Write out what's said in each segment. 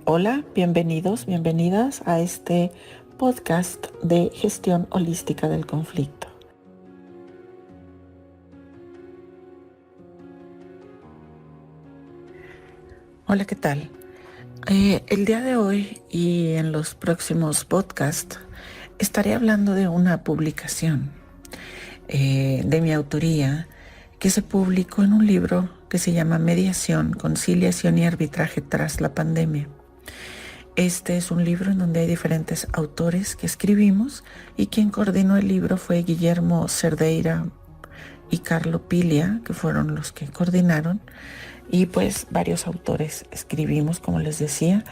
Hola, bienvenidos, bienvenidas a este podcast de gestión holística del conflicto. Hola, ¿qué tal? El día de hoy y en los próximos podcasts estaré hablando de una publicación de mi autoría que se publicó en un libro que se llama Mediación, Conciliación y Arbitraje tras la pandemia. Este es un libro en donde hay diferentes autores que escribimos y quien coordinó el libro fue Guillermo Cerdeira y Carlo Piglia, que fueron los que coordinaron, y pues varios autores escribimos, como les decía.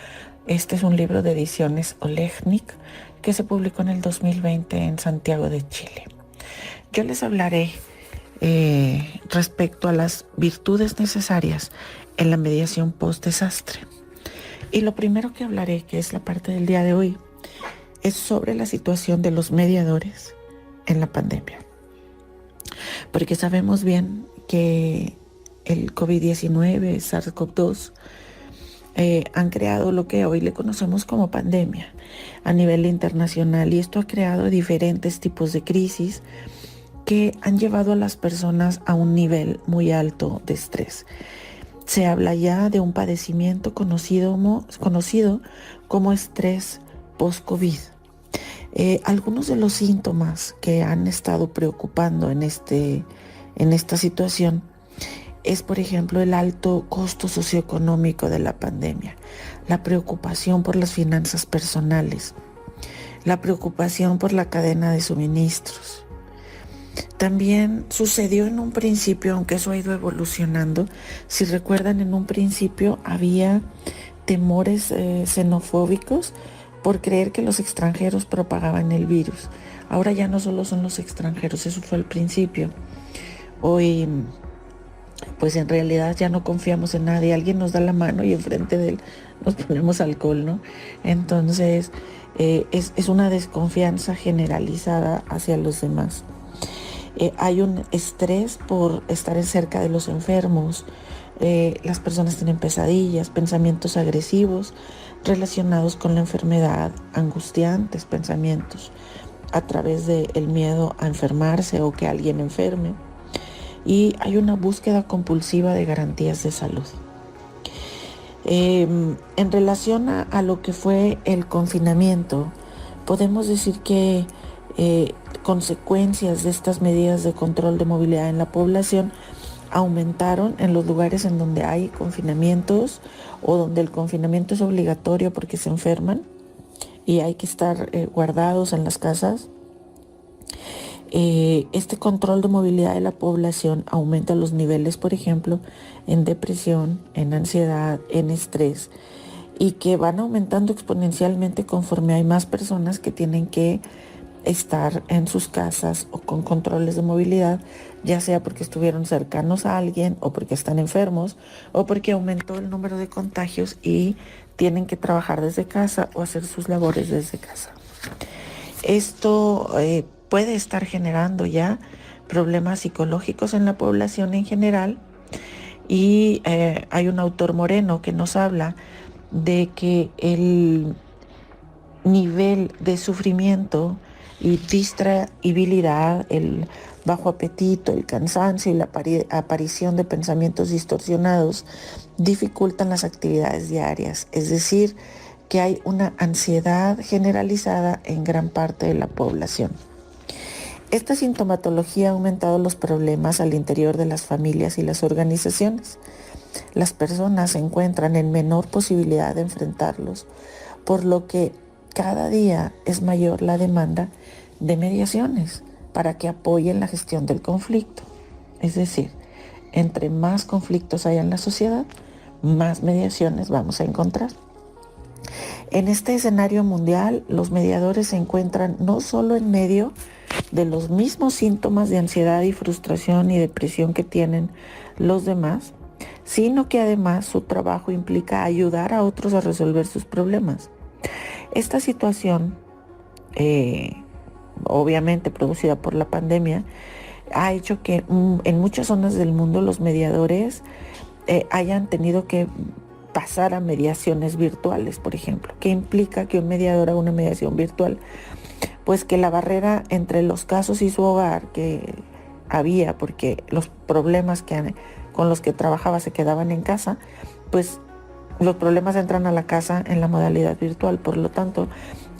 Este es un libro de ediciones Olegnik que se publicó en el 2020 en Santiago de Chile. Yo les hablaré respecto a las virtudes necesarias en la mediación post-desastre. Y lo primero que hablaré, que es la parte del día de hoy, es sobre la situación de los mediadores en la pandemia. Porque sabemos bien que el COVID-19, SARS-CoV-2, han creado lo que hoy le conocemos como pandemia a nivel internacional, y esto ha creado diferentes tipos de crisis que han llevado a las personas a un nivel muy alto de estrés. Se habla ya de un padecimiento conocido como estrés post-COVID. Algunos de los síntomas que han estado preocupando en esta situación es, por ejemplo, el alto costo socioeconómico de la pandemia, la preocupación por las finanzas personales, la preocupación por la cadena de suministros. También sucedió en un principio, aunque eso ha ido evolucionando. Si recuerdan, en un principio había temores xenofóbicos por creer que los extranjeros propagaban el virus. Ahora ya no solo son los extranjeros, eso fue el principio. Hoy, pues en realidad ya no confiamos en nadie. Alguien nos da la mano y enfrente de él nos ponemos alcohol, ¿no? Entonces, es una desconfianza generalizada hacia los demás. Hay un estrés por estar cerca de los enfermos. Las personas tienen pesadillas, pensamientos agresivos relacionados con la enfermedad, angustiantes pensamientos a través del miedo a enfermarse o que alguien enferme. Y hay una búsqueda compulsiva de garantías de salud. En relación a lo que fue el confinamiento, podemos decir que consecuencias de estas medidas de control de movilidad en la población aumentaron en los lugares en donde hay confinamientos o donde el confinamiento es obligatorio porque se enferman y hay que estar guardados en las casas. Este control de movilidad de la población aumenta los niveles, por ejemplo, en depresión, en ansiedad, en estrés, y que van aumentando exponencialmente conforme hay más personas que tienen que estar en sus casas o con controles de movilidad, ya sea porque estuvieron cercanos a alguien o porque están enfermos o porque aumentó el número de contagios y tienen que trabajar desde casa o hacer sus labores desde casa. Esto puede estar generando ya problemas psicológicos en la población en general, y hay un autor moreno que nos habla de que el nivel de sufrimiento y distraibilidad, el bajo apetito, el cansancio y la aparición de pensamientos distorsionados dificultan las actividades diarias. Es decir, que hay una ansiedad generalizada en gran parte de la población. Esta sintomatología ha aumentado los problemas al interior de las familias y las organizaciones. Las personas se encuentran en menor posibilidad de enfrentarlos, por lo que cada día es mayor la demanda de mediaciones para que apoyen la gestión del conflicto. Es decir, entre más conflictos haya en la sociedad, más mediaciones vamos a encontrar. En este escenario mundial, los mediadores se encuentran no solo en medio de los mismos síntomas de ansiedad y frustración y depresión que tienen los demás, sino que además su trabajo implica ayudar a otros a resolver sus problemas. Esta situación, obviamente producida por la pandemia, ha hecho que en muchas zonas del mundo los mediadores hayan tenido que pasar a mediaciones virtuales, por ejemplo. ¿Qué implica que un mediador haga una mediación virtual? Pues que la barrera entre los casos y su hogar que había, porque los problemas con los que trabajaba se quedaban en casa, pues los problemas entran a la casa en la modalidad virtual. Por lo tanto,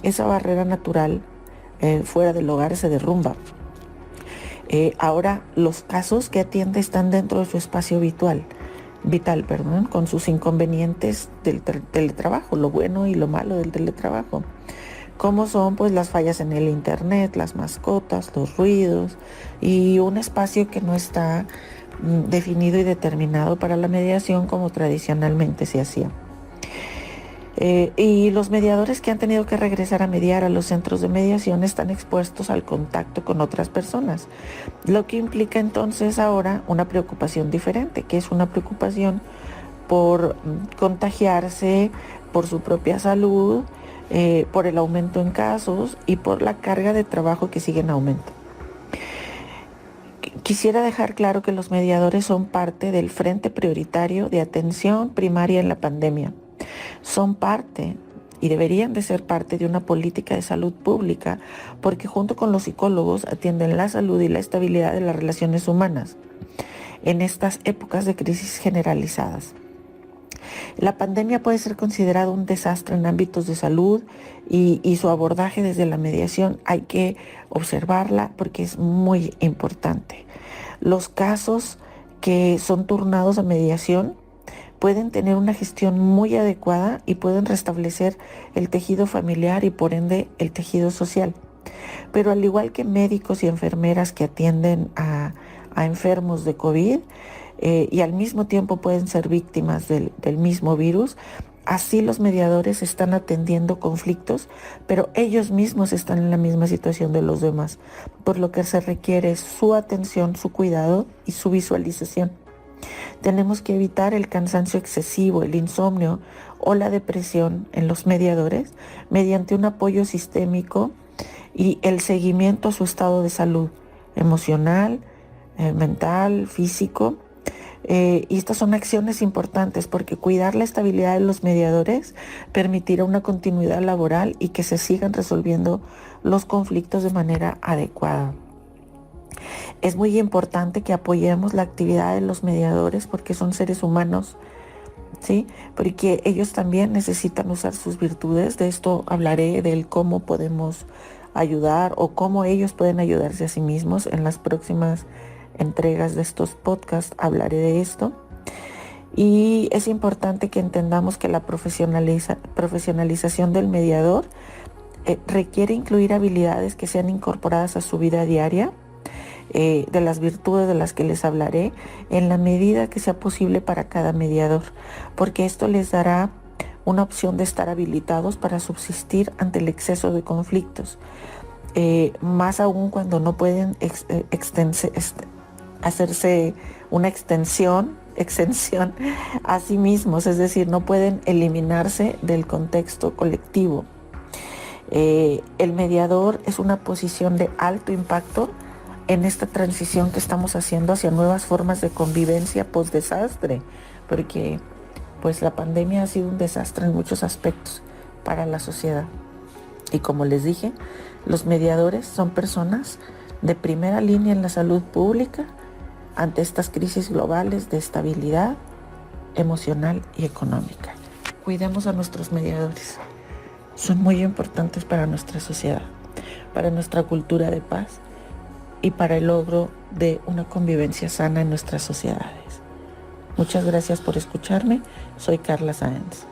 esa barrera natural fuera del hogar se derrumba. Ahora los casos que atiende están dentro de su espacio vital, con sus inconvenientes del teletrabajo, lo bueno y lo malo del teletrabajo. Como son pues las fallas en el internet, las mascotas, los ruidos y un espacio que no está definido y determinado para la mediación como tradicionalmente se hacía. Y los mediadores que han tenido que regresar a mediar a los centros de mediación están expuestos al contacto con otras personas, lo que implica entonces ahora una preocupación diferente, que es una preocupación por contagiarse, por su propia salud, por el aumento en casos y por la carga de trabajo que sigue en aumento. Quisiera dejar claro que los mediadores son parte del frente prioritario de atención primaria en la pandemia. Son parte y deberían de ser parte de una política de salud pública porque junto con los psicólogos atienden la salud y la estabilidad de las relaciones humanas en estas épocas de crisis generalizadas. La pandemia puede ser considerada un desastre en ámbitos de salud y su abordaje desde la mediación hay que observarla porque es muy importante. Los casos que son turnados a mediación pueden tener una gestión muy adecuada y pueden restablecer el tejido familiar y por ende el tejido social. Pero al igual que médicos y enfermeras que atienden a enfermos de COVID y al mismo tiempo pueden ser víctimas del mismo virus, así los mediadores están atendiendo conflictos, pero ellos mismos están en la misma situación de los demás, por lo que se requiere su atención, su cuidado y su visualización. Tenemos que evitar el cansancio excesivo, el insomnio o la depresión en los mediadores mediante un apoyo sistémico y el seguimiento a su estado de salud emocional, mental, físico. Y estas son acciones importantes porque cuidar la estabilidad de los mediadores permitirá una continuidad laboral y que se sigan resolviendo los conflictos de manera adecuada. Es muy importante que apoyemos la actividad de los mediadores porque son seres humanos, ¿sí? Porque ellos también necesitan usar sus virtudes. De esto hablaré del cómo podemos ayudar o cómo ellos pueden ayudarse a sí mismos. En las próximas entregas de estos podcasts hablaré de esto. Y es importante que entendamos que la profesionalización del mediador requiere incluir habilidades que sean incorporadas a su vida diaria, de las virtudes de las que les hablaré, en la medida que sea posible para cada mediador, porque esto les dará una opción de estar habilitados para subsistir ante el exceso de conflictos, más aún cuando no pueden hacerse una extensión a sí mismos, es decir, no pueden eliminarse del contexto colectivo. El mediador es una posición de alto impacto en esta transición que estamos haciendo hacia nuevas formas de convivencia post-desastre, porque pues la pandemia ha sido un desastre en muchos aspectos para la sociedad. Y como les dije, los mediadores son personas de primera línea en la salud pública ante estas crisis globales de estabilidad emocional y económica. Cuidemos a nuestros mediadores. Son muy importantes para nuestra sociedad, para nuestra cultura de paz y para el logro de una convivencia sana en nuestras sociedades. Muchas gracias por escucharme. Soy Carla Sáenz.